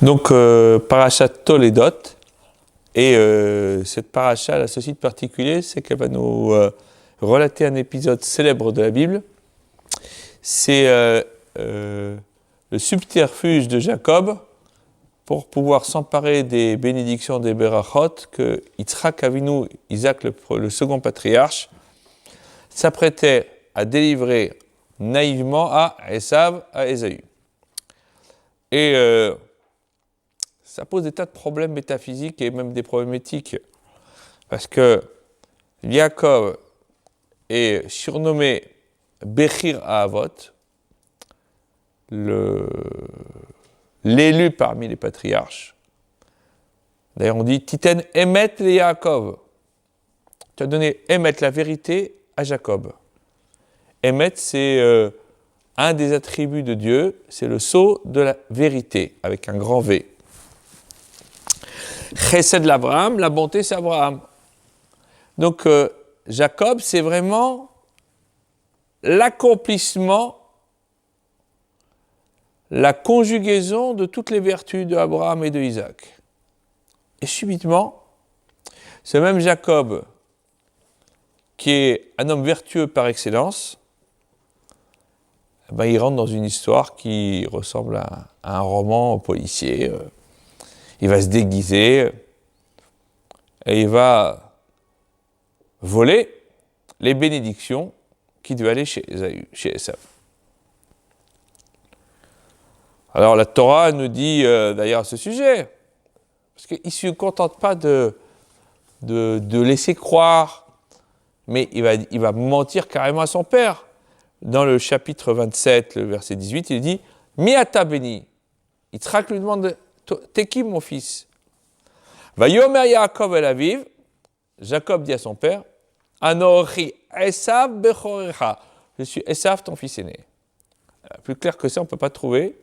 Donc, parashat Toledot, et cette paracha, elle a ceci de particulier, c'est qu'elle va nous relater un épisode célèbre de la Bible. C'est le subterfuge de Jacob pour pouvoir s'emparer des bénédictions des Berachot que Yitzhak Avinu, Isaac le second patriarche, s'apprêtait à délivrer naïvement à Esav, à Ésaü. Et ça pose des tas de problèmes métaphysiques et même des problèmes éthiques. Parce que Yaakov est surnommé Bechir Ahavot, l'élu parmi les patriarches. D'ailleurs, on dit Titen Emet le Yaakov. Tu as donné Emet, la vérité, à Jacob. Emet, c'est un des attributs de Dieu, c'est le sceau de la vérité, avec un grand V. Chesed l'Abraham, la bonté c'est Abraham. Donc Jacob, c'est vraiment l'accomplissement, la conjugaison de toutes les vertus de Abraham et de Isaac. Et subitement, ce même Jacob, qui est un homme vertueux par excellence, il rentre dans une histoire qui ressemble à un roman policier. Il va se déguiser et il va voler les bénédictions qui devaient aller chez Esav. Alors la Torah nous dit d'ailleurs à ce sujet, parce qu'il ne se contente pas de laisser croire, mais il va mentir carrément à son père. Dans le chapitre 27, le verset 18, il dit « Miata béni ». Yitzhak lui demande « T'es qui mon fils ?» Vayomer Yaakov el Aviv, Jacob dit à son père, Anochi Esav bechorecha, je suis Esav ton fils aîné. Plus clair que ça, on ne peut pas trouver.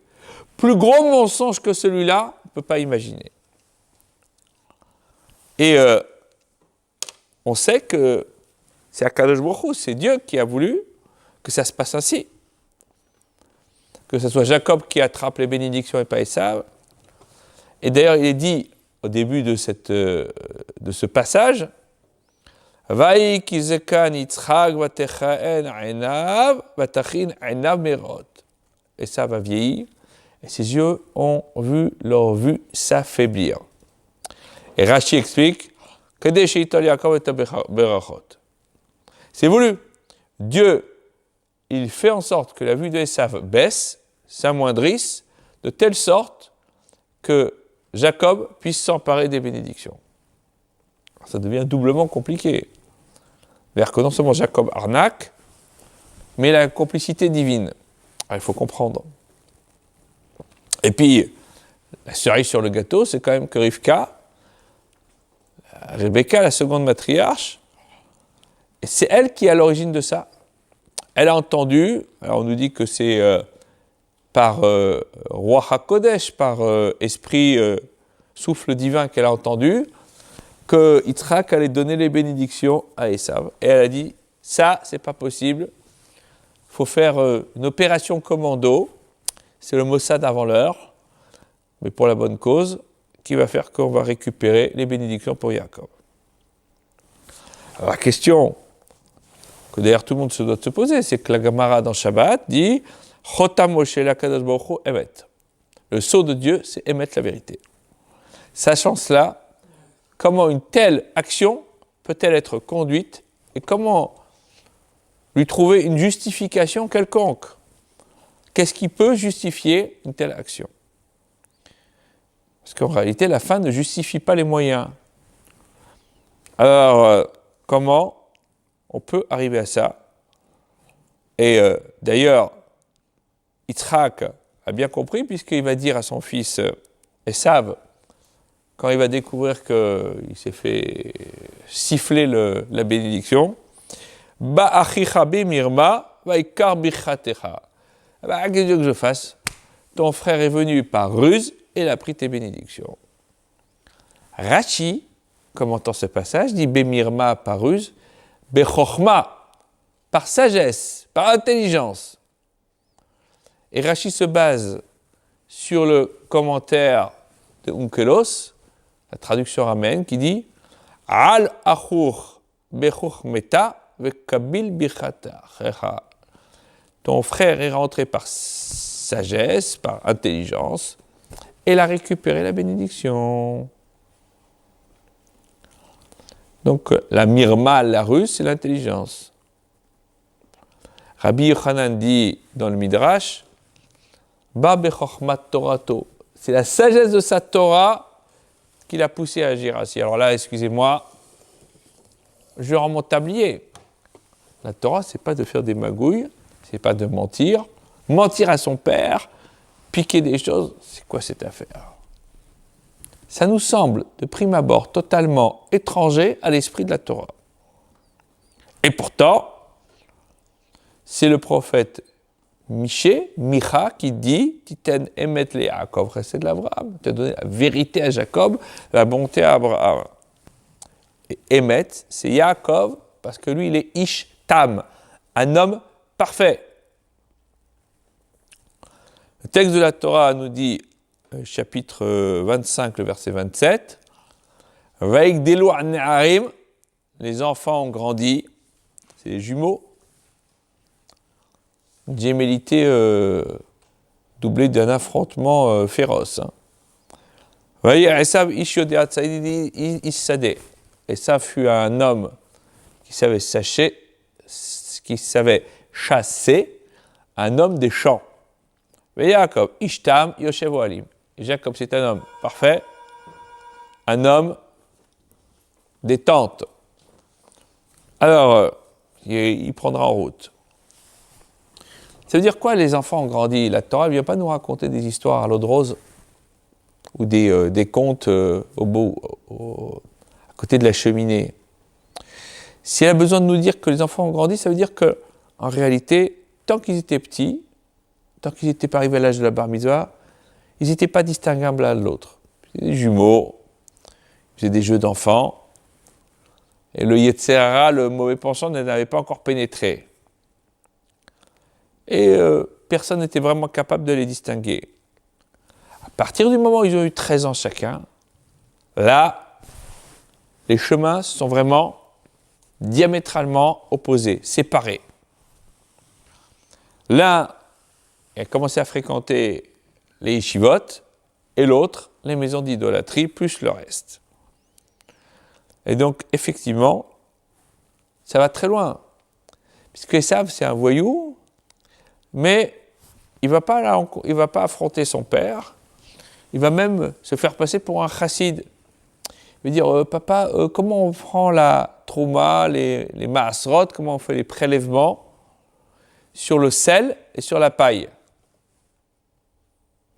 Plus gros mensonge que celui-là, on ne peut pas imaginer. Et on sait que c'est Akadosh Baruch Hu, c'est Dieu qui a voulu que ça se passe ainsi. Que ce soit Jacob qui attrape les bénédictions et pas Esav. Et d'ailleurs, il est dit au début de ce passage, Vaï kizekan Yitzhak vatechaen einav vatachin einav merot. Et ça va vieillir, et ses yeux ont vu leur vue s'affaiblir. Et Rashi explique, Kadesh Yital Yaakov et berachot. C'est voulu. Dieu, il fait en sorte que la vue de Esav baisse, s'amoindrisse, de telle sorte que Jacob puisse s'emparer des bénédictions. Alors, ça devient doublement compliqué. C'est-à-dire que non seulement Jacob arnaque, mais la complicité divine. Alors, il faut comprendre. Et puis, la cerise sur le gâteau, c'est quand même que Rebecca, la seconde matriarche, c'est elle qui est à l'origine de ça. Elle a entendu, alors on nous dit que c'est par Roi HaKodesh, par esprit souffle divin qu'elle a entendu, que Yitzhak allait donner les bénédictions à Esav. Et elle a dit, ça, c'est pas possible, il faut faire une opération commando, c'est le Mossad avant l'heure, mais pour la bonne cause, qui va faire qu'on va récupérer les bénédictions pour Yaakov. Alors la question que d'ailleurs tout le monde se doit se poser, c'est que la Gemara dans Shabbat dit Chotam Moshe l'Akadosh Baruch Hu Emet. Le sceau de Dieu, c'est émettre la vérité. Sachant cela, comment une telle action peut-elle être conduite et comment lui trouver une justification quelconque? Qu'est-ce qui peut justifier une telle action? Parce qu'en réalité, la fin ne justifie pas les moyens. Alors, comment on peut arriver à ça? Et d'ailleurs, Yitzhak a bien compris, puisqu'il va dire à son fils Esav, quand il va découvrir qu'il s'est fait siffler la bénédiction, Ba'achicha bimirma, va'ikar bichatecha. Qu'est-ce que je fasse? ton frère est venu par ruse et il a pris tes bénédictions. Rashi, commentant ce passage, dit Bemirma par ruse, Bechorma par sagesse, par intelligence. Et Rashi se base sur le commentaire de Onkelos, la traduction araméenne, qui dit Al achur bechormeta vekabil bichata. Ton frère est rentré par sagesse, par intelligence, et il a récupéré la bénédiction. Donc, la mirma, la ruse, c'est l'intelligence. Rabbi Yochanan dit dans le Midrash, Ba bechormat torato. C'est la sagesse de sa Torah qui l'a poussé à agir ainsi. Alors là, excusez-moi, je rends mon tablier. La Torah, c'est pas de faire des magouilles, c'est pas de mentir. Mentir à son père, piquer des choses, c'est quoi cette affaire? Ça nous semble, de prime abord, totalement étranger à l'esprit de la Torah. Et pourtant, c'est le prophète Micha, qui dit Titen emet le Yaakov, c'est de l'Abraham. Tu as donné la vérité à Jacob, la bonté à Abraham. Et emet, c'est Yaakov, parce que lui, il est Ish Tam, un homme parfait. Le texte de la Torah nous dit, chapitre 25, le verset 27, Vaïgdelu an-ne'arim, les enfants ont grandi, c'est les jumeaux, une gémellité doublée d'un affrontement féroce. Esav fut un homme qui savait chasser, un homme des champs. Jacob, Ishtam, Yoshev Oalim. Jacob, c'est un homme parfait, un homme des tentes. Alors, il prendra en route. Ça veut dire quoi, les enfants ont grandi? La Torah ne vient pas nous raconter des histoires à l'eau de rose ou des contes à côté de la cheminée. Si elle a besoin de nous dire que les enfants ont grandi, ça veut dire qu'en réalité, tant qu'ils étaient petits, tant qu'ils n'étaient pas arrivés à l'âge de la bar mitzvah, ils n'étaient pas distinguables l'un de l'autre. Ils étaient des jumeaux, ils faisaient des jeux d'enfants, et le Yetzer Hara, le mauvais penchant, n'avait pas encore pénétré. Et personne n'était vraiment capable de les distinguer. À partir du moment où ils ont eu 13 ans chacun, là, les chemins sont vraiment diamétralement opposés, séparés. L'un a commencé à fréquenter les yeshivot, et l'autre, les maisons d'idolâtrie, plus le reste. Et donc, effectivement, ça va très loin. Puisque Esav, c'est un voyou, mais il ne va pas affronter son père, il va même se faire passer pour un chassid. Il va dire, papa, comment on prend la trouma, les maasrot, comment on fait les prélèvements sur le sel et sur la paille?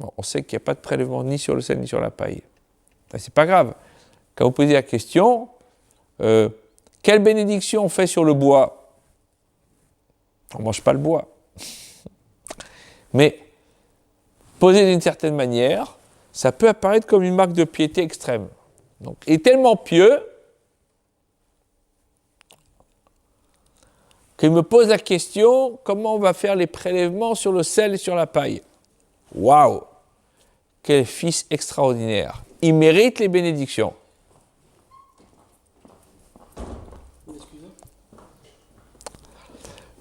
Bon, on sait qu'il n'y a pas de prélèvement ni sur le sel ni sur la paille. C'est pas grave. Quand vous posez la question, quelle bénédiction on fait sur le bois? On ne mange pas le bois. Mais, posé d'une certaine manière, ça peut apparaître comme une marque de piété extrême. Donc, il est tellement pieux qu'il me pose la question, comment on va faire les prélèvements sur le sel et sur la paille? Waouh! Quel fils extraordinaire! Il mérite les bénédictions.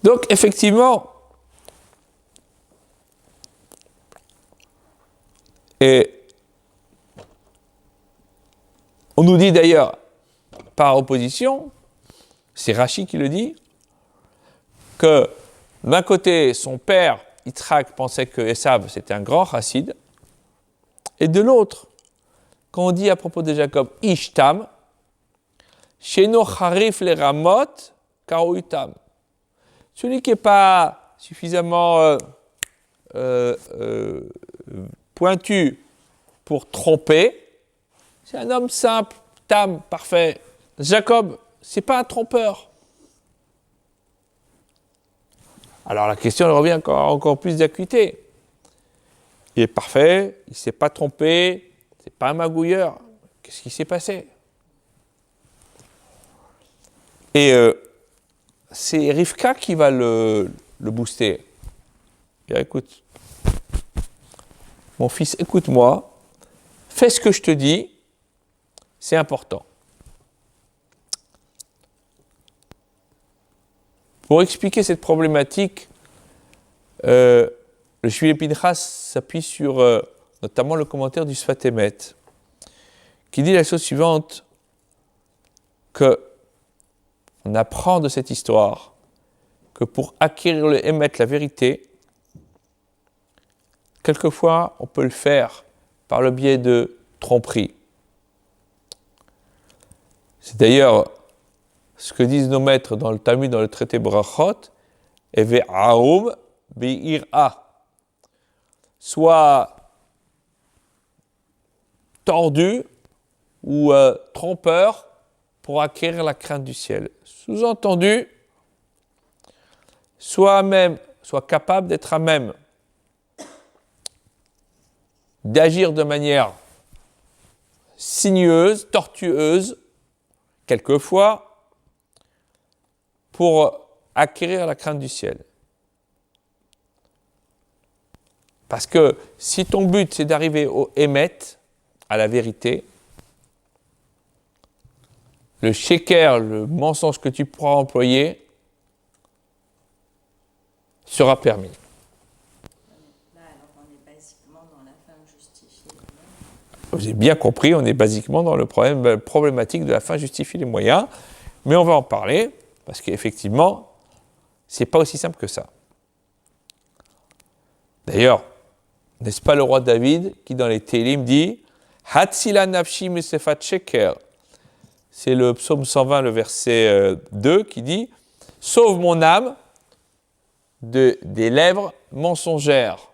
Donc, effectivement, et on nous dit d'ailleurs, par opposition, c'est Rashi qui le dit, que d'un côté, son père, Yitzhak, pensait que Esav, c'était un grand chassid, et de l'autre, quand on dit à propos de Jacob, Ishtam, Sheno Harif le Ramot, Karouitam. Celui qui n'est pas suffisamment pointu pour tromper, c'est un homme simple, tam, parfait. Jacob, c'est pas un trompeur. Alors la question elle revient encore plus d'acuité. il est parfait, il ne s'est pas trompé, c'est pas un magouilleur. Qu'est-ce qui s'est passé? Et c'est Rivka qui va le booster. Il dit, écoute, mon fils, écoute-moi, fais ce que je te dis, c'est important. Pour expliquer cette problématique, le Shmuel Pinchas s'appuie sur notamment le commentaire du Sfat Emet, qui dit la chose suivante, que on apprend de cette histoire que pour acquérir le Emet, la vérité, quelquefois on peut le faire par le biais de tromperie. C'est d'ailleurs ce que disent nos maîtres dans le Talmud, dans le traité Brachot, Eve Aum Be'ira, soit tordu ou trompeur pour acquérir la crainte du ciel. Sous-entendu, soit capable d'être à même d'agir de manière sinueuse, tortueuse, quelquefois, pour acquérir la crainte du ciel. Parce que si ton but c'est d'arriver au émet, à la vérité, le sheker, le mensonge que tu pourras employer, sera permis. Là, alors on est basiquement dans la fin justifiée. Vous avez bien compris, on est basiquement dans le problématique de la fin justifie les moyens, mais on va en parler, parce qu'effectivement, c'est pas aussi simple que ça. D'ailleurs, n'est-ce pas le roi David qui, dans les Télim, dit « Hatsila nafshi misefat sheker » C'est le psaume 120, le verset 2, qui dit « Sauve mon âme des lèvres mensongères ».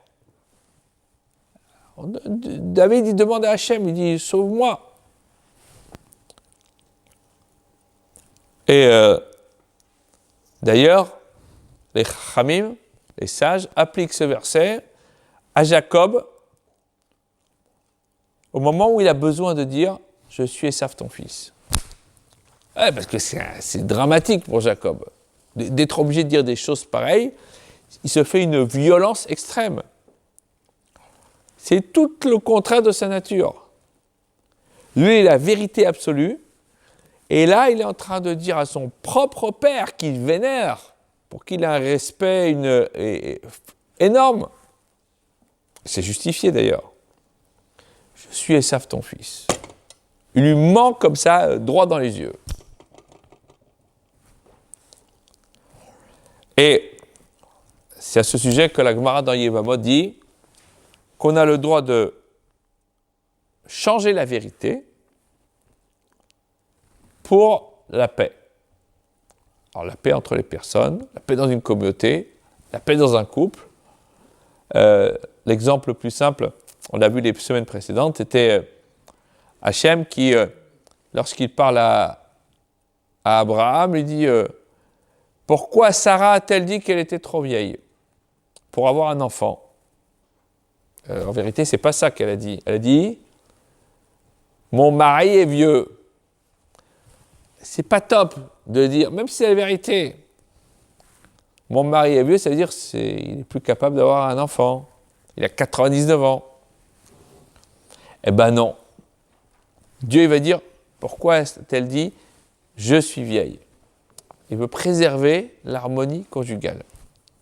David, il demande à Hachem, il dit « Sauve-moi ». Et d'ailleurs, les Chamim, les sages, appliquent ce verset à Jacob au moment où il a besoin de dire « Je suis Esav ton fils ». Ouais, parce que c'est dramatique pour Jacob. D'être obligé de dire des choses pareilles, il se fait une violence extrême. C'est tout le contraire de sa nature. Lui, il est la vérité absolue, et là, il est en train de dire à son propre père qu'il vénère, pour qu'il ait un respect énorme. C'est justifié d'ailleurs. Je suis Esav ton fils. Il lui manque comme ça, droit dans les yeux. Et c'est à ce sujet que la Gemara dans Yevamot dit qu'on a le droit de changer la vérité pour la paix. Alors la paix entre les personnes, la paix dans une communauté, la paix dans un couple. L'exemple le plus simple, on l'a vu les semaines précédentes, c'était Hachem qui, lorsqu'il parle à Abraham, lui dit pourquoi Sarah a-t-elle dit qu'elle était trop vieille pour avoir un enfant? En vérité, c'est pas ça qu'elle a dit. Elle a dit mon mari est vieux. C'est pas top de dire, même si c'est la vérité. Mon mari est vieux, ça veut dire qu'il n'est plus capable d'avoir un enfant. Il a 99 ans. Eh ben non. Dieu il va dire, pourquoi a-t-elle dit je suis vieille? Il veut préserver l'harmonie conjugale.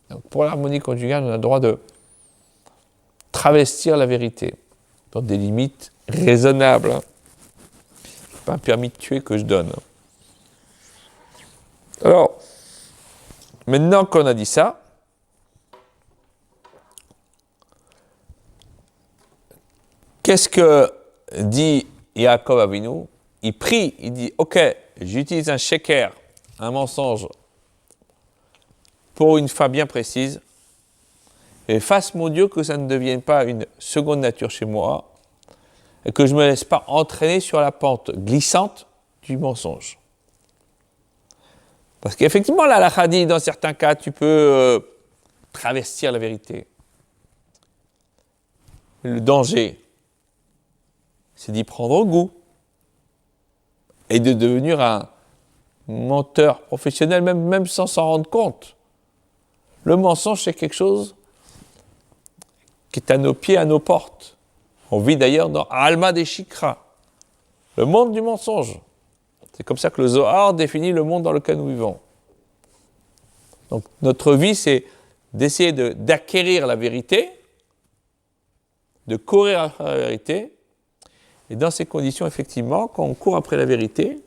Donc pour l'harmonie conjugale, on a le droit de travestir la vérité dans des limites raisonnables. Hein. C'est pas un permis de tuer que je donne. Alors, maintenant qu'on a dit ça, qu'est-ce que dit Yaakov Avinu? Il prie, il dit, ok, j'utilise un sheker, un mensonge, pour une fin bien précise, et fasse mon Dieu que ça ne devienne pas une seconde nature chez moi, et que je ne me laisse pas entraîner sur la pente glissante du mensonge. Parce qu'effectivement, la halakha dit, dans certains cas, tu peux travestir la vérité. le danger, c'est d'y prendre goût et de devenir un menteur professionnel, même sans s'en rendre compte. Le mensonge, c'est quelque chose qui est à nos pieds, à nos portes. On vit d'ailleurs dans Alma des Shikra, le monde du mensonge. C'est comme ça que le Zohar définit le monde dans lequel nous vivons. Donc notre vie, c'est d'essayer d'acquérir la vérité, de courir après la vérité. Et dans ces conditions, effectivement, quand on court après la vérité,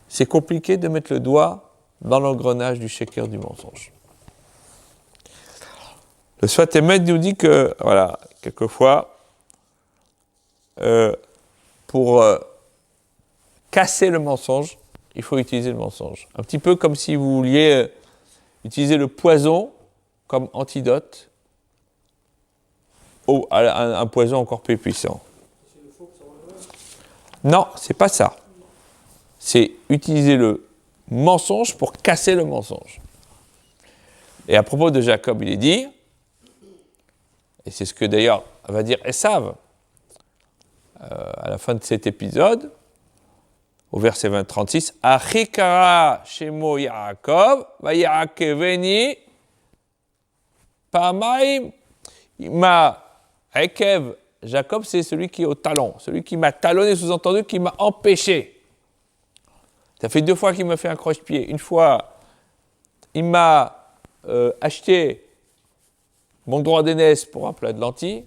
c'est compliqué de mettre le doigt dans l'engrenage du shaker du mensonge. Le Sfat Emet nous dit que, voilà, quelquefois, pour casser le mensonge, il faut utiliser le mensonge. Un petit peu comme si vous vouliez utiliser le poison comme antidote à un poison encore plus puissant. Non, c'est pas ça. C'est utiliser le mensonge pour casser le mensonge. Et à propos de Jacob, il est dit, et c'est ce que d'ailleurs va dire Esav à la fin de cet épisode, au verset 36, Achikara Shemo Yaakov, Vayaakeveni, Pamaim, Ekev, Jacob, c'est celui qui est au talon, celui qui m'a talonné, sous-entendu, qui m'a empêché. Ça fait 2 fois qu'il m'a fait un croche-pied. Une fois, il m'a acheté mon droit d'aînesse pour un plat de lentilles.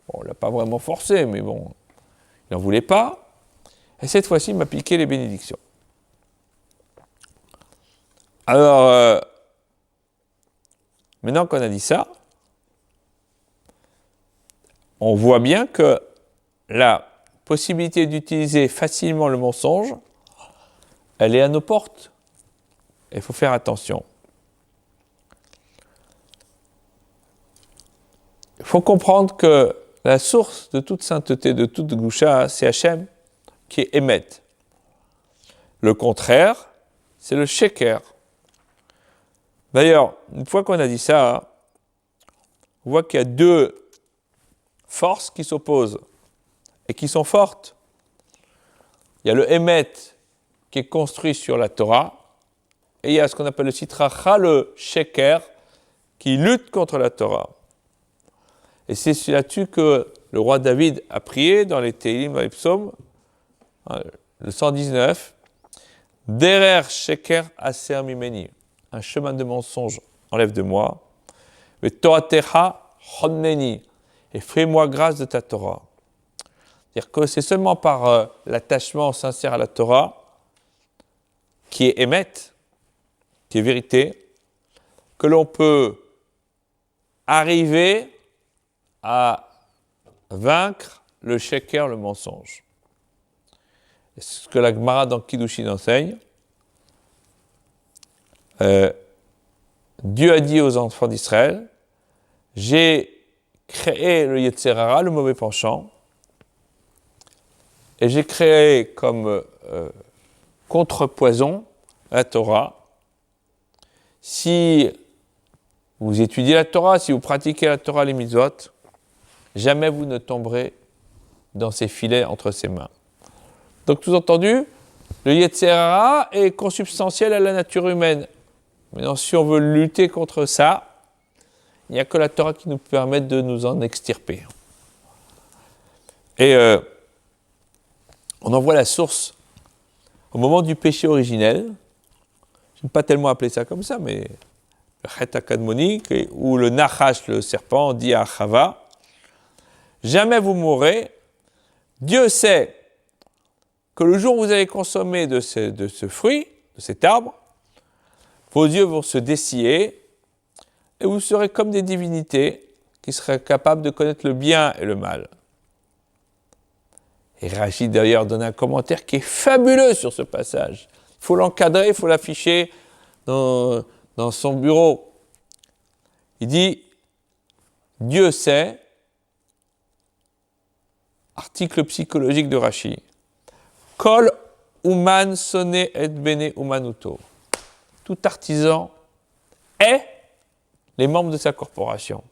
Bon, on ne l'a pas vraiment forcé, mais bon, il n'en voulait pas. Et cette fois-ci, il m'a piqué les bénédictions. Alors, maintenant qu'on a dit ça, on voit bien que la possibilité d'utiliser facilement le mensonge, elle est à nos portes. Il faut faire attention. Il faut comprendre que la source de toute sainteté, de toute goucha, c'est Hachem, qui est Emet. Le contraire, c'est le Sheker. D'ailleurs, une fois qu'on a dit ça, on voit qu'il y a 2 forces qui s'opposent et qui sont fortes. Il y a le Emet qui est construit sur la Torah, et il y a ce qu'on appelle le Sitracha, le Sheker, qui lutte contre la Torah. Et c'est là-dessus que le roi David a prié dans les Tehillim, dans les psaumes, le 119, Derer Sheker Aser Mimeni, un chemin de mensonge enlève de moi, et Toratecha Chonneni, et fais-moi grâce de ta Torah. C'est-à-dire que c'est seulement par l'attachement sincère à la Torah, qui est émet, qui est vérité, que l'on peut arriver à vaincre le sheker, le mensonge. Et c'est ce que la Gemara dans Kiddushin enseigne. Dieu a dit aux enfants d'Israël, j'ai créé le Yetzer Hara, le mauvais penchant, et j'ai créé comme contrepoison la Torah. Si vous étudiez la Torah, si vous pratiquez la Torah, les mitzvot, jamais vous ne tomberez dans ces filets entre ses mains. Donc, tout entendu, le Yetzer Hara est consubstantiel à la nature humaine. Maintenant, si on veut lutter contre ça, il n'y a que la Torah qui nous permet de nous en extirper. Et on en voit la source au moment du péché originel. Je n'aime pas tellement appeler ça comme ça, mais le Chet HaKadmoni, où le Nachash, le serpent, dit à Chava, jamais vous mourrez. Dieu sait que le jour où vous allez consommer de ce fruit, de cet arbre, vos yeux vont se dessiller et vous serez comme des divinités qui seraient capables de connaître le bien et le mal. Et Rachid d'ailleurs donne un commentaire qui est fabuleux sur ce passage. Il faut l'encadrer, il faut l'afficher dans son bureau. Il dit, Dieu sait, article psychologique de Rachid, Kol uman sone et bene umanuto. Tout artisan est les membres de sa corporation.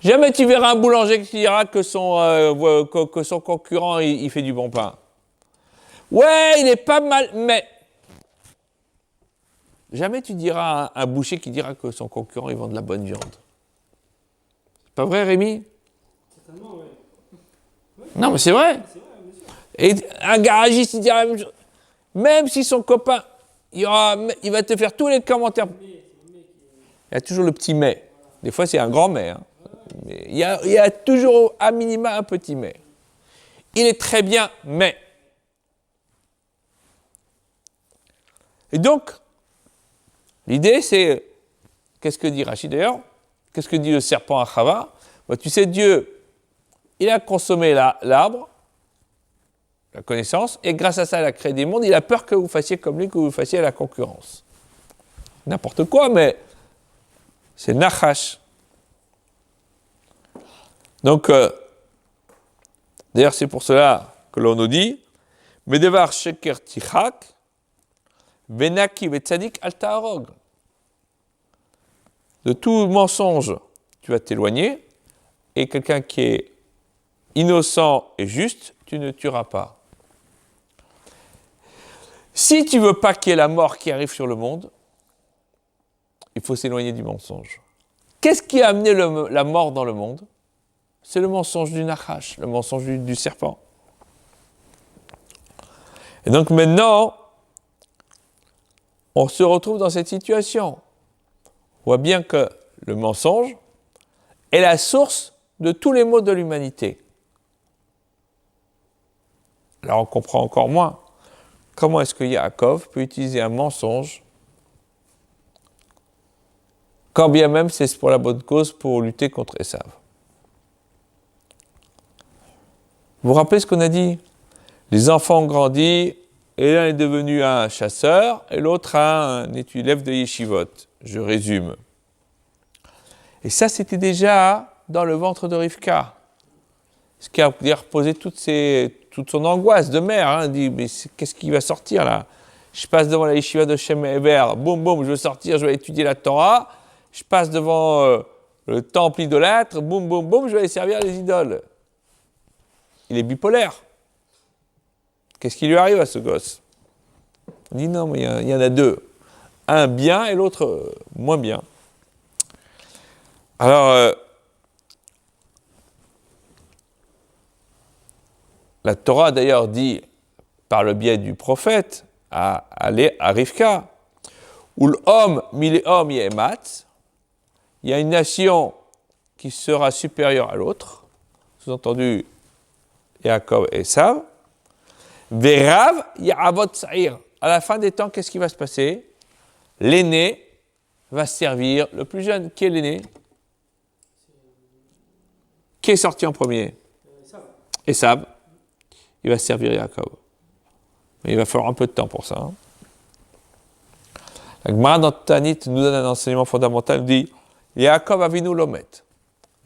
Jamais tu verras un boulanger qui dira que son concurrent, il fait du bon pain. Ouais, il est pas mal, mais... Jamais tu diras un boucher qui dira que son concurrent, il vend de la bonne viande. C'est pas vrai, Rémi? Certainement, oui. Non, mais c'est vrai. Et un garagiste, il dira la même chose. Même si son copain, il va te faire tous les commentaires. Il y a toujours le petit mais. Des fois, c'est un grand mais. Hein. Mais il y a toujours, à minima, un petit mais. Il est très bien, mais. Et donc, l'idée, c'est, qu'est-ce que dit Rachid d'ailleurs? Qu'est-ce que dit le serpent à Chava? Tu sais, Dieu, il a consommé l'arbre, la connaissance, et grâce à ça, il a créé des mondes. Il a peur que vous fassiez comme lui, que vous fassiez la concurrence. N'importe quoi, mais c'est Nachash. Donc, d'ailleurs, c'est pour cela que l'on nous dit Medevar sheker tichak, venaki vetzadik al ta'arog. De tout mensonge, tu vas t'éloigner, et quelqu'un qui est innocent et juste, tu ne tueras pas. Si tu ne veux pas qu'il y ait la mort qui arrive sur le monde, il faut s'éloigner du mensonge. Qu'est-ce qui a amené la mort dans le monde? C'est le mensonge du Nachash, le mensonge du serpent. Et donc maintenant, on se retrouve dans cette situation. On voit bien que le mensonge est la source de tous les maux de l'humanité. Alors on comprend encore moins comment est-ce que Yaakov peut utiliser un mensonge, quand bien même c'est pour la bonne cause, pour lutter contre Esav. Vous vous rappelez ce qu'on a dit? Les enfants ont grandi, et l'un est devenu un chasseur, et l'autre un élève de yeshivot. Je résume. Et ça, c'était déjà dans le ventre de Rivka. Ce qui a reposé toute son angoisse de mère. Hein. Elle dit, mais qu'est-ce qui va sortir là? Je passe devant la yeshiva de Shem Eber, boum, boum, je veux sortir, je vais étudier la Torah. Je passe devant le temple idolâtre, boum, boum, boum, je vais aller servir les idoles. Il est bipolaire. Qu'est-ce qui lui arrive à ce gosse? On dit non, mais il y en a deux. Un bien et l'autre moins bien. Alors, la Torah d'ailleurs dit, par le biais du prophète, à Rivka, où l'homme, miléom yemat, il y a une nation qui sera supérieure à l'autre, sous-entendu Yaakov et Esav, Verav Ya'avot Sa'ir. À la fin des temps, qu'est-ce qui va se passer? L'aîné va servir le plus jeune. Qui est l'aîné? Qui est sorti en premier? Esav. Il va servir Yaakov. Mais il va falloir un peu de temps pour ça. Hein. La Gemara dans Tanit nous donne un enseignement fondamental. Il dit Yaakov avinu lomet.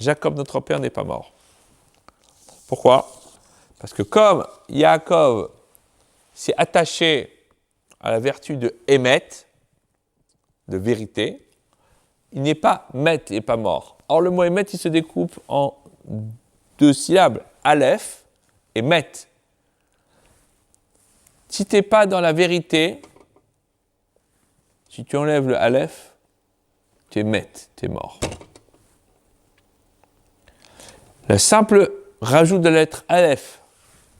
Jacob, notre père, n'est pas mort. Pourquoi? Parce que comme Yaakov s'est attaché à la vertu de Emet, de vérité, il n'est pas Met, il n'est pas mort. Or, le mot Emet, il se découpe en deux syllabes, Aleph et Met. Si tu n'es pas dans la vérité, si tu enlèves le Aleph, tu es Met, tu es mort. Le simple rajout de la lettre Aleph,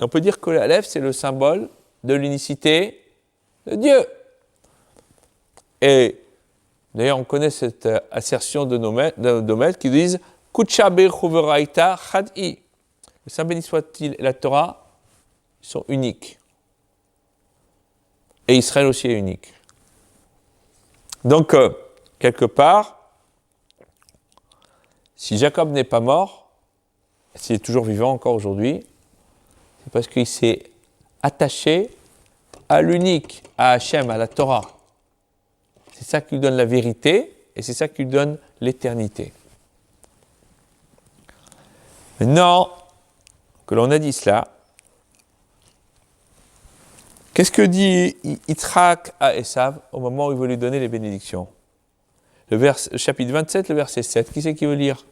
on peut dire que l'Aleph, c'est le symbole de l'unicité de Dieu. Et d'ailleurs, on connaît cette assertion de nos maîtres qui disent Kutsha bechuveraita chad'i. Le Saint béni soit-il et la Torah sont uniques. Et Israël aussi est unique. Donc, quelque part, si Jacob n'est pas mort, s'il est toujours vivant encore aujourd'hui, c'est parce qu'il s'est attaché à l'unique, à Hachem, à la Torah. C'est ça qui lui donne la vérité et c'est ça qui lui donne l'éternité. Maintenant que l'on a dit cela, qu'est-ce que dit Yitzhak à Esav au moment où il veut lui donner les bénédictions? Le chapitre 27, le verset 7, qui c'est qui veut lire?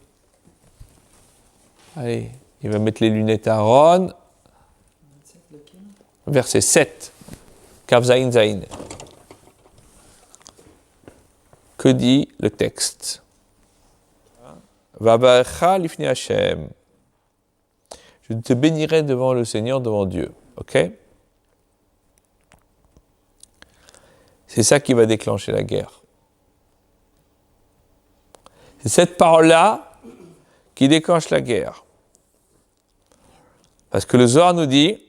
Allez, il va mettre les lunettes à Aaron. 27, lequel? Verset 7. Kav Zayin Zayin. Que dit le texte? Vabarecha lifnei Hashem. Je te bénirai devant le Seigneur, devant Dieu. Ok? C'est ça qui va déclencher la guerre. C'est cette parole-là qui déclenche la guerre. Parce que le Zohar nous dit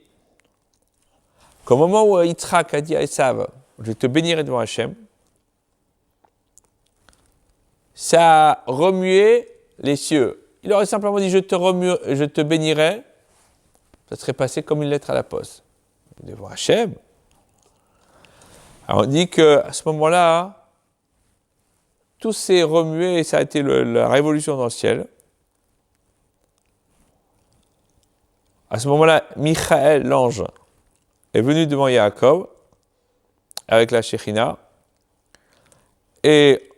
qu'au moment où Yitzhak a dit à Esav, je te bénirai devant Hachem, ça a remué les cieux. Il aurait simplement dit je te bénirai, ça serait passé comme une lettre à la poste. Devant Hachem. Alors on dit qu'à ce moment-là, tout s'est remué et ça a été la révolution dans le ciel. À ce moment-là, Michael, l'ange, est venu devant Yaakov avec la Shekhinah. Et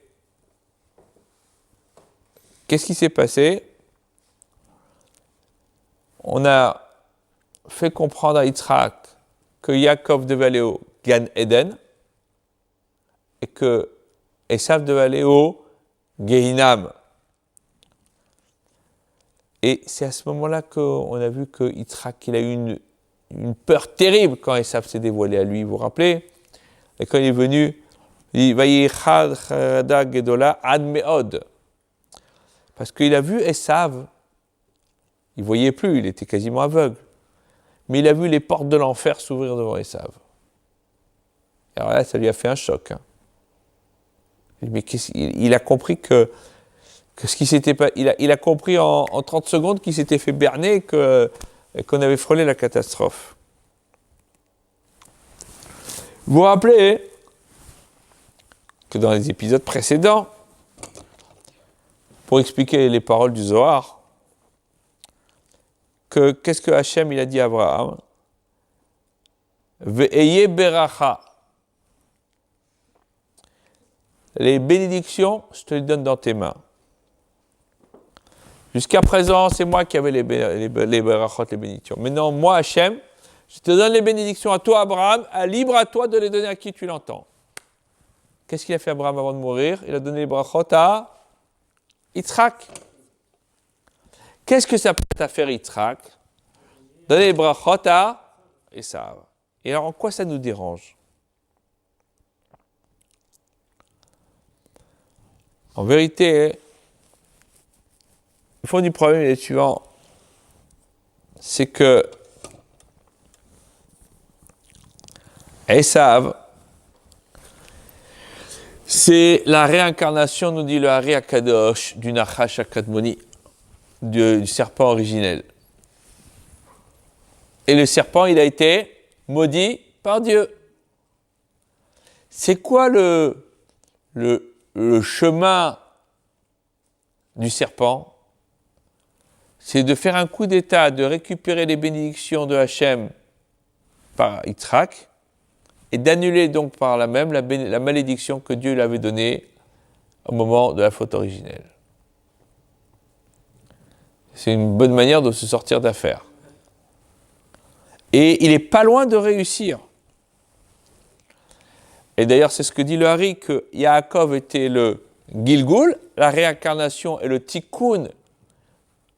qu'est-ce qui s'est passé? On a fait comprendre à Yitzhak que Yaakov devait aller au Gan Eden et que Esav devait aller au Gehinam. Et c'est à ce moment-là qu'on a vu que Yitzhak, il a eu une peur terrible quand Esav s'est dévoilé à lui, vous vous rappelez? Et quand il est venu, il dit Vayichad Charada Gedola Ad Meod. Parce qu'il a vu Esav, il ne voyait plus, il était quasiment aveugle. Mais il a vu les portes de l'enfer s'ouvrir devant Esav. Alors là, ça lui a fait un choc. Hein. Mais il a compris que ce qui s'était pas, il a compris en 30 secondes qu'il s'était fait berner et qu'on avait frôlé la catastrophe. Vous vous rappelez que dans les épisodes précédents, pour expliquer les paroles du Zohar, qu'est-ce que Hachem il a dit à Abraham? Ve'eye beracha. Les bénédictions, je te les donne dans tes mains. Jusqu'à présent, c'est moi qui avais les berachot, les bénédictions. Maintenant, moi, Hachem, je te donne les bénédictions à toi, Abraham, libre à toi de les donner à qui tu l'entends. Qu'est-ce qu'il a fait Abraham avant de mourir? Il a donné les berachot à Yitzhak. Qu'est-ce que ça peut à faire Yitzhak? Donner les berachot à Esav. Et alors, en quoi ça nous dérange? En vérité, le fond du problème est le suivant, c'est que Esav, c'est la réincarnation, nous dit le Hari Akadosh, du Nachash Akadmoni, du serpent originel. Et le serpent, il a été maudit par Dieu. C'est quoi le chemin du serpent? C'est de faire un coup d'état, de récupérer les bénédictions de Hachem par Yitzhak et d'annuler donc par là même la malédiction que Dieu lui avait donnée au moment de la faute originelle. C'est une bonne manière de se sortir d'affaire. Et il n'est pas loin de réussir. Et d'ailleurs, c'est ce que dit le Hari, que Yaakov était le Gilgul, la réincarnation et le tikkun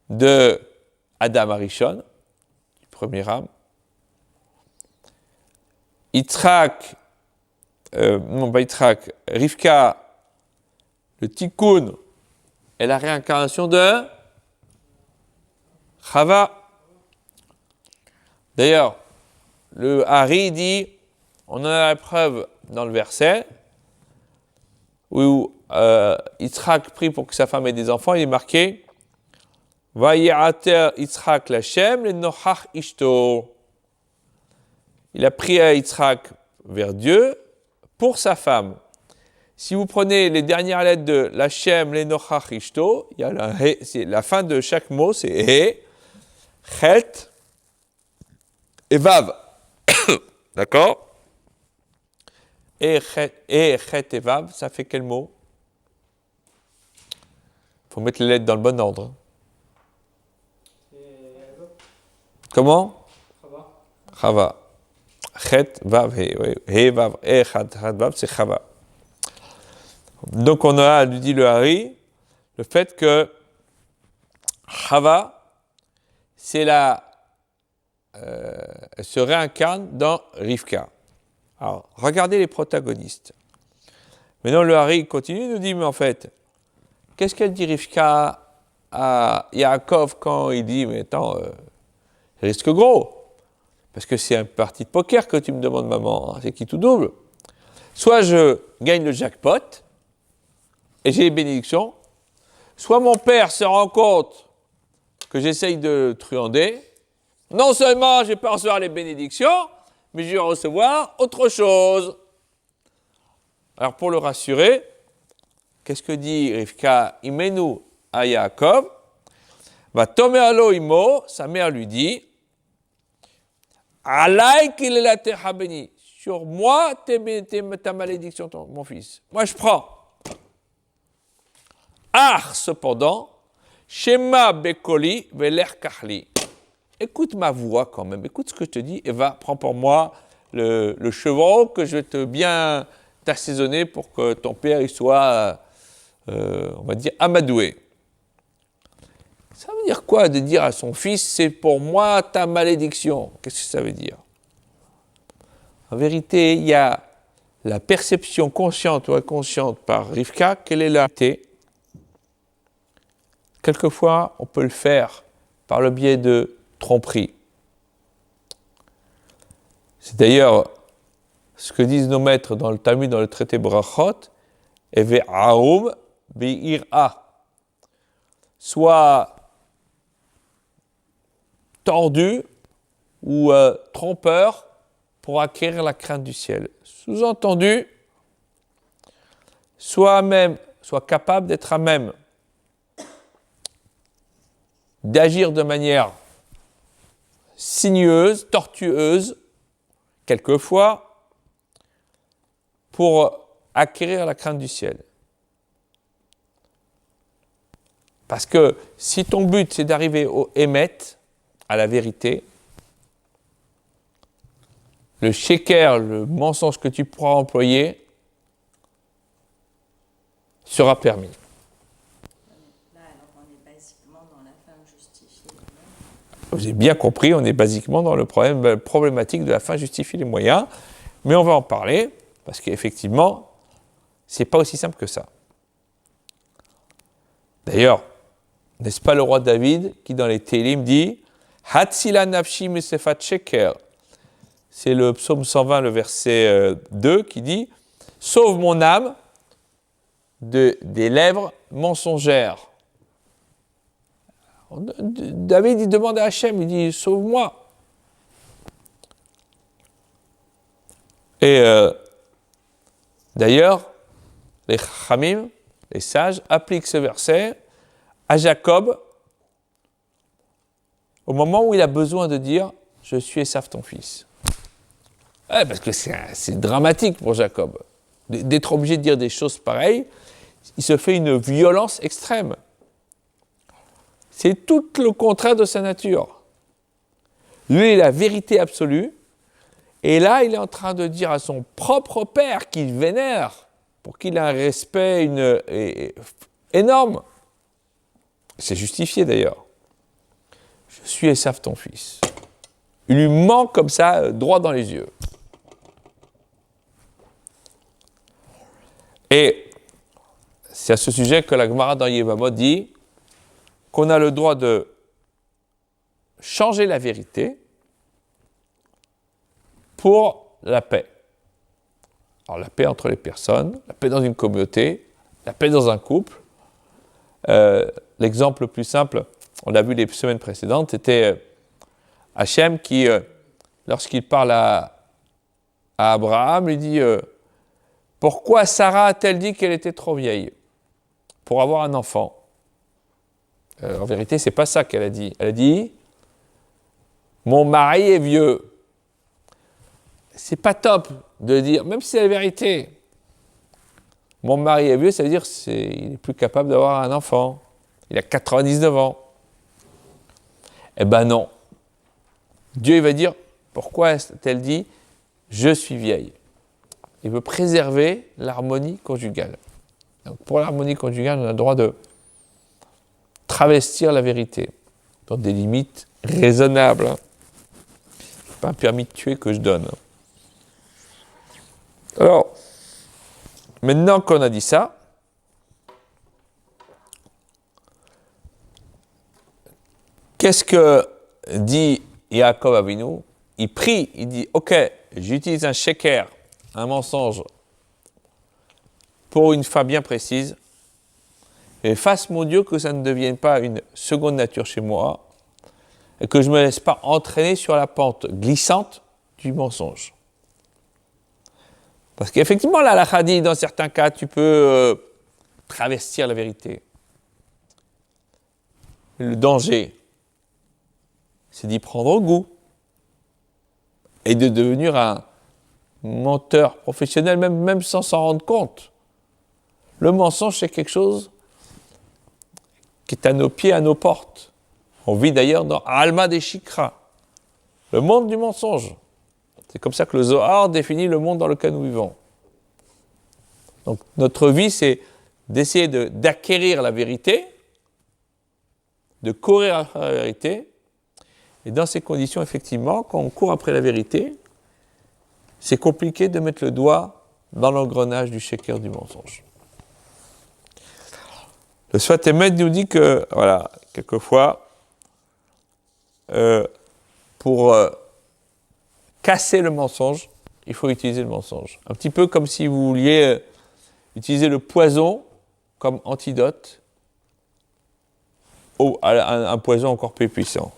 de Adam Arishon, du premier âme. Rivka, le tikkun est la réincarnation de Chava. D'ailleurs, le Hari dit, on en a la preuve dans le verset où Yitzhak prie pour que sa femme ait des enfants, il est marqué Vayi'ater Yitzhak l'Hashem le nochach ishto. Il a prié à Yitzhak vers Dieu pour sa femme. Si vous prenez les dernières lettres de l'Hashem le nochach ishto, il y a la fin de chaque mot, c'est He, Chet et Vav. D'accord? Et Chet et Vav, ça fait quel mot? Il faut mettre les lettres dans le bon ordre. Comment? Chava. Chava. Chet, vav, he. Oui. He, vav, he, chat, vav, c'est chava. Donc on a, lui dit le Hari, le fait que Chava, c'est elle se réincarne dans Rivka. Alors, regardez les protagonistes. Maintenant, le Hari continue, il nous dit, mais en fait, qu'est-ce qu'elle dit Rivka à Yaakov quand il dit, mais attends, risque gros, parce que c'est un parti de poker que tu me demandes, maman, hein, c'est qui tout double. Soit je gagne le jackpot, et j'ai les bénédictions, soit mon père se rend compte que j'essaye de truander, non seulement je ne vais pas recevoir les bénédictions, mais je vais recevoir autre chose. Alors pour le rassurer, qu'est-ce que dit Rivka Imenu à Yaakov? Va tomber à l'eau imo, sa mère lui dit, Alay qu'il est la terre béni. Sur moi, ta malédiction, mon fils. Moi, je prends. Cependant, Shema Bekoli Veler Kahli. Écoute ma voix quand même, écoute ce que je te dis et prends pour moi le chevreau que je vais bien t'assaisonner pour que ton père il soit, on va dire, amadoué. Ça veut dire quoi de dire à son fils, c'est pour moi ta malédiction? Qu'est-ce que ça veut dire? En vérité, il y a la perception consciente ou inconsciente par Rivka, quelle est la vérité? Quelquefois, on peut le faire par le biais de tromperie. C'est d'ailleurs ce que disent nos maîtres dans le Talmud, dans le traité Brachot, Eve Arum Be'ira. Soit tordu ou trompeur pour acquérir la crainte du ciel. Sous-entendu, soit capable d'être à même d'agir de manière sinueuse, tortueuse, quelquefois, pour acquérir la crainte du ciel. Parce que si ton but c'est d'arriver au émet, à la vérité, le sheker, le mensonge que tu pourras employer, sera permis. Là, alors, on est basiquement dans la fin justifiée. Vous avez bien compris, on est basiquement dans le problématique de la fin justifier les moyens, mais on va en parler, parce qu'effectivement, c'est pas aussi simple que ça. D'ailleurs, n'est-ce pas le roi David qui, dans les Télim, dit « Hatsila nafshi misefat sheker » C'est le psaume 120, le verset 2, qui dit « Sauve mon âme des lèvres mensongères ». David, il demande à Hachem, il dit « Sauve-moi ». Et d'ailleurs, les Chamim, les sages, appliquent ce verset à Jacob au moment où il a besoin de dire « Je suis Esav ton fils ». Parce que c'est dramatique pour Jacob. D'être obligé de dire des choses pareilles, il se fait une violence extrême. C'est tout le contraire de sa nature. Lui, il est la vérité absolue, et là, il est en train de dire à son propre père qu'il vénère, pour qu'il ait un respect énorme. C'est justifié d'ailleurs. Je suis Esav ton fils. Il lui ment comme ça, droit dans les yeux. Et c'est à ce sujet que la Gemara dans Yevamot dit qu'on a le droit de changer la vérité pour la paix. Alors la paix entre les personnes, la paix dans une communauté, la paix dans un couple. L'exemple le plus simple, on l'a vu les semaines précédentes, c'était Hachem qui, lorsqu'il parle à Abraham, lui dit pourquoi Sarah a-t-elle dit qu'elle était trop vieille pour avoir un enfant? En vérité, c'est pas ça qu'elle a dit. Elle a dit mon mari est vieux. C'est pas top de dire, même si c'est la vérité. Mon mari est vieux, ça veut dire qu'il n'est plus capable d'avoir un enfant. Il a 99 ans. Eh ben non. Dieu il va dire, pourquoi a-t-elle dit « je suis vieille » Il veut préserver l'harmonie conjugale. Donc, pour l'harmonie conjugale, on a le droit de travestir la vérité dans des limites raisonnables. Hein. C'est pas un permis de tuer que je donne. Alors, maintenant qu'on a dit ça, qu'est-ce que dit Yaakov Avinu? Il prie, il dit, ok, j'utilise un sheker, un mensonge, pour une fin bien précise, et fasse mon Dieu que ça ne devienne pas une seconde nature chez moi, et que je ne me laisse pas entraîner sur la pente glissante du mensonge. Parce qu'effectivement, la halakha dit, dans certains cas, tu peux travestir la vérité. Le danger, c'est d'y prendre goût et de devenir un menteur professionnel, même sans s'en rendre compte. Le mensonge, c'est quelque chose qui est à nos pieds, à nos portes. On vit d'ailleurs dans Alma des Shikra, le monde du mensonge. C'est comme ça que le Zohar définit le monde dans lequel nous vivons. Donc notre vie, c'est d'essayer d'acquérir la vérité, de courir après la vérité. Et dans ces conditions, effectivement, quand on court après la vérité, c'est compliqué de mettre le doigt dans l'engrenage du shaker du mensonge. Le Sfat Emet nous dit que, voilà, quelquefois, pour casser le mensonge, il faut utiliser le mensonge. Un petit peu comme si vous vouliez utiliser le poison comme antidote à un poison encore plus puissant.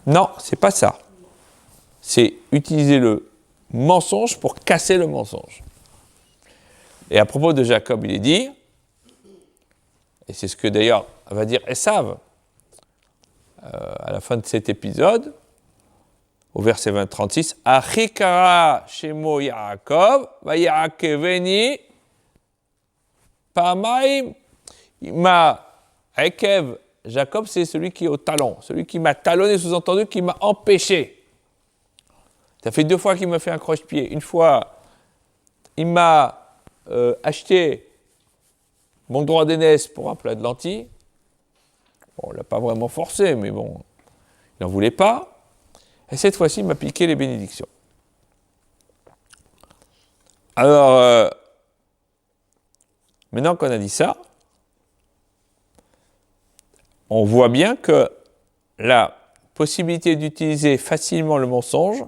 Non, c'est pas ça. C'est utiliser le mensonge pour casser le mensonge. Et à propos de Jacob, il est dit, et c'est ce que d'ailleurs va dire Esav à la fin de cet épisode, au verset 20-36, Achikara Shemo Yaakov, Vayakeveni, Pamaim, Ekev. Jacob, c'est celui qui est au talon, celui qui m'a talonné, sous-entendu, qui m'a empêché. Ça fait 2 fois qu'il m'a fait un croche-pied. Une fois, il m'a acheté mon droit d'aînesse pour un plat de lentilles. Bon, on ne l'a pas vraiment forcé, mais bon, il n'en voulait pas. Et cette fois-ci, il m'a piqué les bénédictions. Alors, maintenant qu'on a dit ça, on voit bien que la possibilité d'utiliser facilement le mensonge,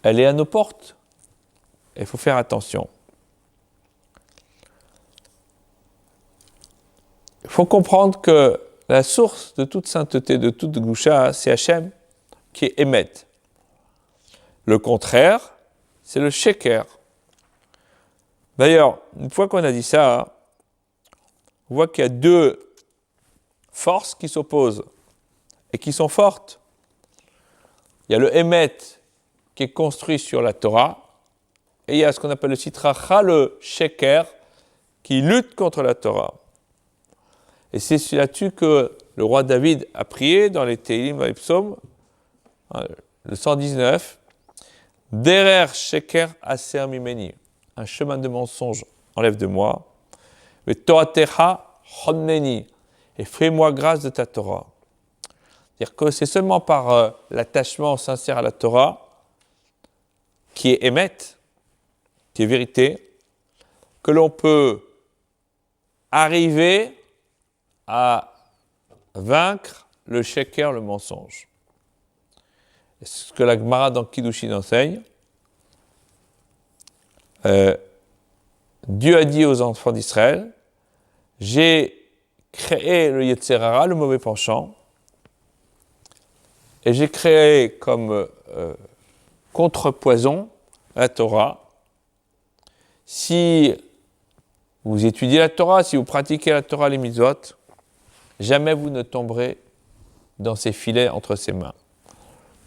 elle est à nos portes. Il faut faire attention. Il faut comprendre que la source de toute sainteté, de toute goucha, c'est Hachem qui est Emet. Le contraire, c'est le sheker. D'ailleurs, une fois qu'on a dit ça, on voit qu'il y a 2 forces qui s'opposent et qui sont fortes. Il y a le Emet qui est construit sur la Torah et il y a ce qu'on appelle le Sitracha, le Sheker, qui lutte contre la Torah. Et c'est là-dessus que le roi David a prié dans les Tehillim, dans les psaumes, le 119, Derer Sheker Aser Mimeni, un chemin de mensonge enlève de moi, mais Toratecha Chonneni, et fais-moi grâce de ta Torah. C'est-à-dire que c'est seulement par l'attachement sincère à la Torah, qui est émet, qui est vérité, que l'on peut arriver à vaincre le sheker, le mensonge. Et c'est ce que la Gemara dans Kiddushin enseigne. Dieu a dit aux enfants d'Israël, j'ai créé le Yetzer Hara, le mauvais penchant, et j'ai créé comme contrepoison la Torah. Si vous étudiez la Torah, si vous pratiquez la Torah, les mitzvot, jamais vous ne tomberez dans ces filets entre ses mains.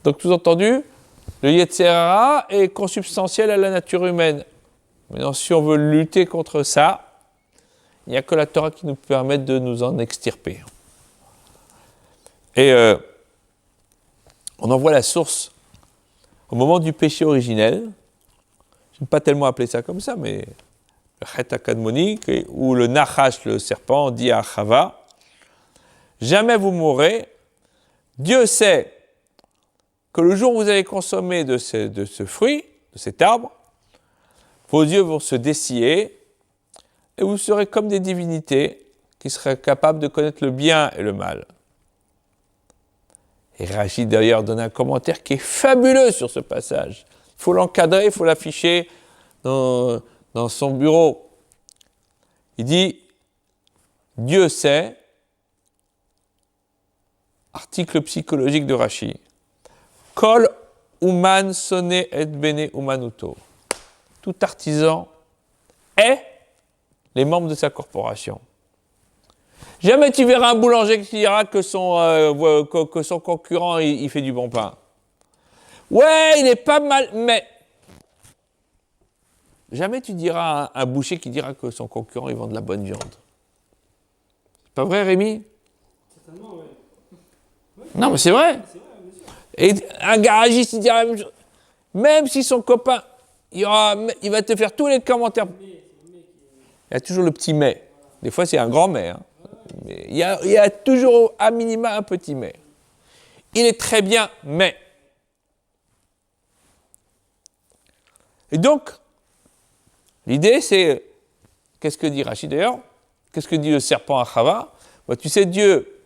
Donc, sous-entendu, le Yetzer Hara est consubstantiel à la nature humaine. Maintenant, si on veut lutter contre ça, il n'y a que la Torah qui nous permet de nous en extirper. Et on en voit la source au moment du péché originel. Je n'aime pas tellement appeler ça comme ça, mais le Chet HaKadmoni, où le Nachash, le serpent, dit à Chava, « Jamais vous mourrez. Dieu sait que le jour où vous allez consommer de ce fruit, de cet arbre, vos yeux vont se dessiller et vous serez comme des divinités qui seraient capables de connaître le bien et le mal. » Et Rashi d'ailleurs donne un commentaire qui est fabuleux sur ce passage. Il faut l'encadrer, il faut l'afficher dans son bureau. Il dit, Dieu sait, article psychologique de Rashi, Kol uman sone et bene umanuto. Tout artisan est les membres de sa corporation. Jamais tu verras un boulanger qui dira que son concurrent il fait du bon pain. Ouais, il est pas mal, mais jamais tu diras un boucher qui dira que son concurrent il vend de la bonne viande. C'est pas vrai, Rémi? Certainement, oui. Ouais. Non, mais c'est vrai. C'est vrai, bien sûr. Et un garagiste il dira la même chose. Même si son copain, il va te faire tous les commentaires. Il y a toujours le petit mais. Des fois, c'est un grand mais. Hein. Mais il y a toujours à minima un petit mais. Il est très bien, mais. Et donc, l'idée, c'est, qu'est-ce que dit Rashi d'ailleurs? Qu'est-ce que dit le serpent à Chava? Tu sais, Dieu,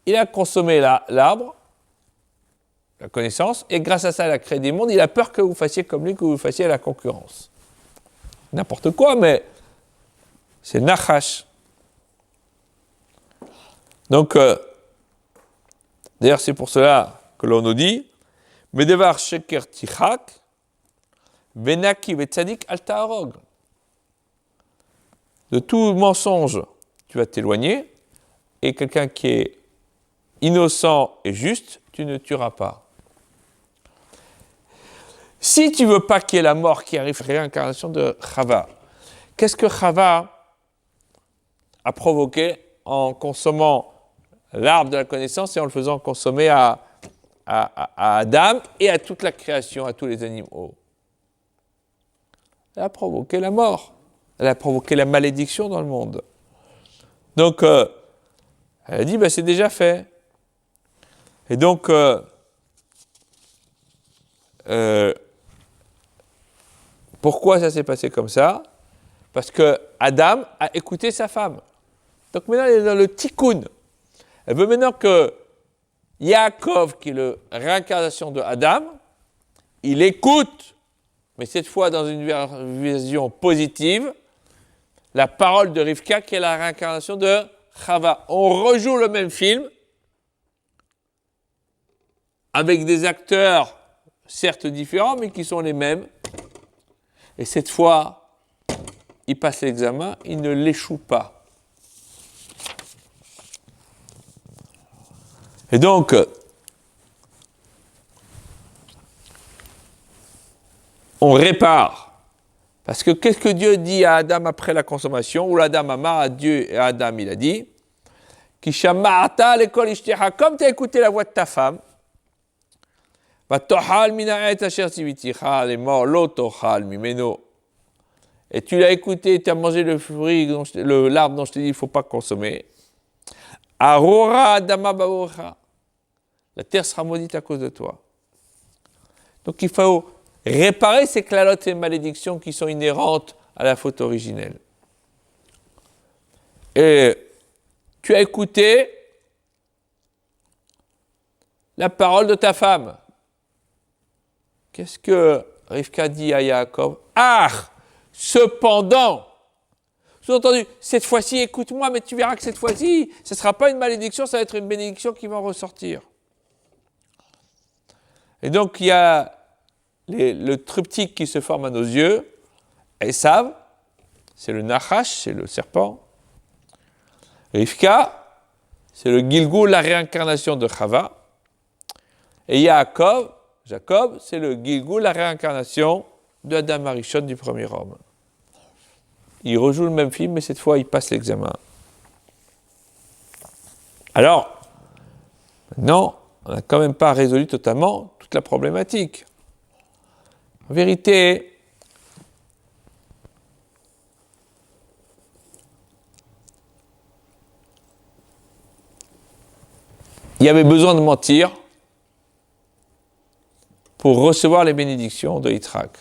il a consommé l'arbre, la connaissance, et grâce à ça, il a créé des mondes. Il a peur que vous fassiez comme lui, que vous fassiez la concurrence. N'importe quoi, mais c'est Nachash. Donc, d'ailleurs, c'est pour cela que l'on nous dit Medevar sheker tichak, venaki vetzadik al ta'arog. De tout mensonge, tu vas t'éloigner, et quelqu'un qui est innocent et juste, tu ne tueras pas. Si tu ne veux pas qu'il y ait la mort qui arrive, réincarnation de Chava, qu'est-ce que Chava a provoqué en consommant l'arbre de la connaissance et en le faisant consommer à Adam et à toute la création, à tous les animaux? Elle a provoqué la mort. Elle a provoqué la malédiction dans le monde. Donc, elle a dit, c'est déjà fait. Et donc, pourquoi ça s'est passé comme ça? Parce que Adam a écouté sa femme. Donc maintenant, elle est dans le tikkun. Elle veut maintenant que Yaakov, qui est la réincarnation de Adam, il écoute, mais cette fois dans une vision positive, la parole de Rivka, qui est la réincarnation de Chava. On rejoue le même film, avec des acteurs certes différents, mais qui sont les mêmes. Et cette fois, il passe l'examen, il ne l'échoue pas. Et donc, on répare. Parce que qu'est-ce que Dieu dit à Adam après la consommation? Ou l'Adam Amar à Dieu et à Adam, il a dit Kishama'ata l'école ishteha, comme tu as écouté la voix de ta femme, Vatohal mina'et asher tiviticha, les morts, l'otohal mimeno. Et tu l'as écouté, tu as mangé le fruit, l'arbre dont je t'ai dit il ne faut pas consommer. Arora Adama Baocha. La terre sera maudite à cause de toi. Donc il faut réparer ces clalotes et malédictions qui sont inhérentes à la faute originelle. Et tu as écouté la parole de ta femme. Qu'est-ce que Rivka dit à Yaakov? Ah, cependant, sous-entendu, cette fois-ci, écoute-moi, mais tu verras que cette fois-ci, ce ne sera pas une malédiction, ça va être une bénédiction qui va en ressortir. Et donc, il y a le triptyque qui se forme à nos yeux. Esav, c'est le Nachash, c'est le serpent. Rivka, c'est le Gilgul, la réincarnation de Chava. Et Jacob, c'est le Gilgul, la réincarnation de Adam Arishon, du premier homme. Il rejoue le même film, mais cette fois, il passe l'examen. Alors, maintenant, on n'a quand même pas résolu totalement toute la problématique. En vérité, il y avait besoin de mentir pour recevoir les bénédictions de Yitzhak.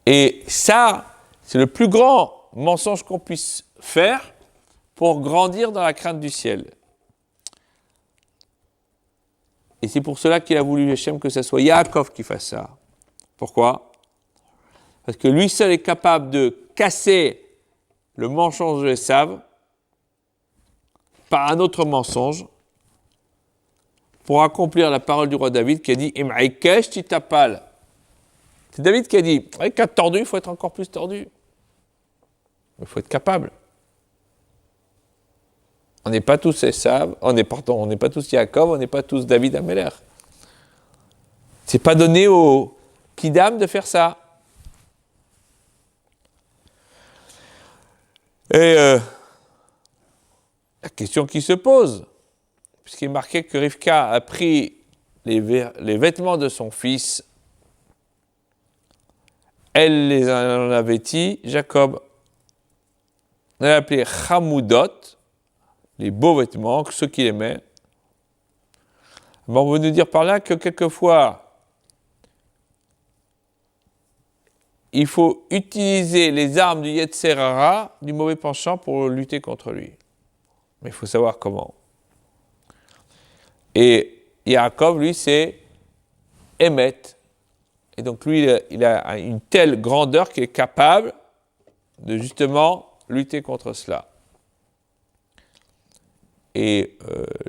Et ça, c'est le plus grand mensonge qu'on puisse faire pour grandir dans la crainte du ciel. Et c'est pour cela qu'il a voulu Hachem que ce soit Yaakov qui fasse ça. Pourquoi ? Parce que lui seul est capable de casser le mensonge de Esav par un autre mensonge pour accomplir la parole du roi David qui a dit « Im'aikesh titapal ». C'est David qui a dit « Avec 4 tordus, il faut être encore plus tordu. Il faut être capable. » On n'est pas tous Esav, on n'est pas tous Yaakov, on n'est pas tous David Améler. C'est pas donné au Kidam de faire ça. Et la question qui se pose, puisqu'il est marqué que Rivka a pris les vêtements de son fils, elle les en a vêtis Jacob. On l'a appelé Chamoudot, les beaux vêtements, ceux qu'il aimait. Bon, on veut nous dire par là que quelquefois, il faut utiliser les armes du Yetzer Hara, du mauvais penchant, pour lutter contre lui. Mais il faut savoir comment. Et Yaakov, lui, c'est Emet. Et donc lui, il a une telle grandeur qu'il est capable de justement lutter contre cela. Et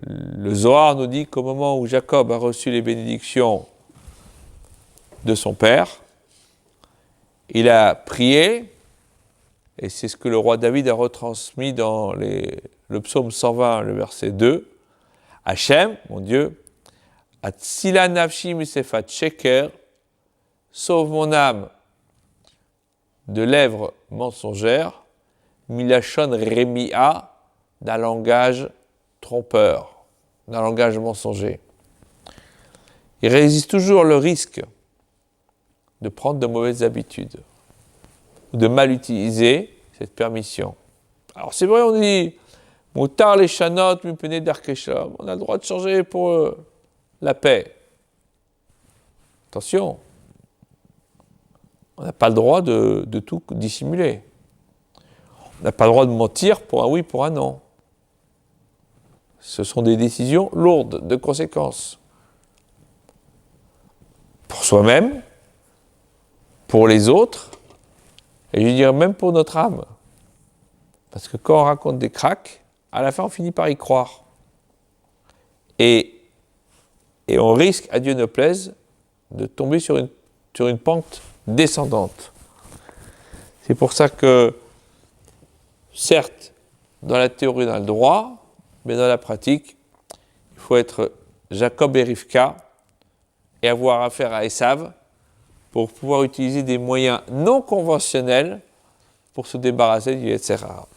le Zohar nous dit qu'au moment où Jacob a reçu les bénédictions de son père, il a prié, et c'est ce que le roi David a retransmis dans le psaume 120, le verset 2. Hachem, mon Dieu, Atzila nafshi misefat sheker, sauve mon âme de lèvres mensongères, milachon remia, d'un langage trompeur, d'un langage mensonger. Il résiste toujours le risque de prendre de mauvaises habitudes, ou de mal utiliser cette permission. Alors c'est vrai, on dit, Moutar les chanot, mupene darkesham, on a le droit de changer pour la paix. Attention, on n'a pas le droit de tout dissimuler. On n'a pas le droit de mentir pour un oui, pour un non. Ce sont des décisions lourdes de conséquences. Pour soi-même, pour les autres, et je dirais même pour notre âme. Parce que quand on raconte des cracks, à la fin on finit par y croire. Et on risque, à Dieu ne plaise, de tomber sur une pente descendante. C'est pour ça que, certes, dans la théorie on a le droit, mais dans la pratique, il faut être Jacob et Rivka et avoir affaire à Esav pour pouvoir utiliser des moyens non conventionnels pour se débarrasser du Yetzer Hara.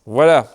Voilà.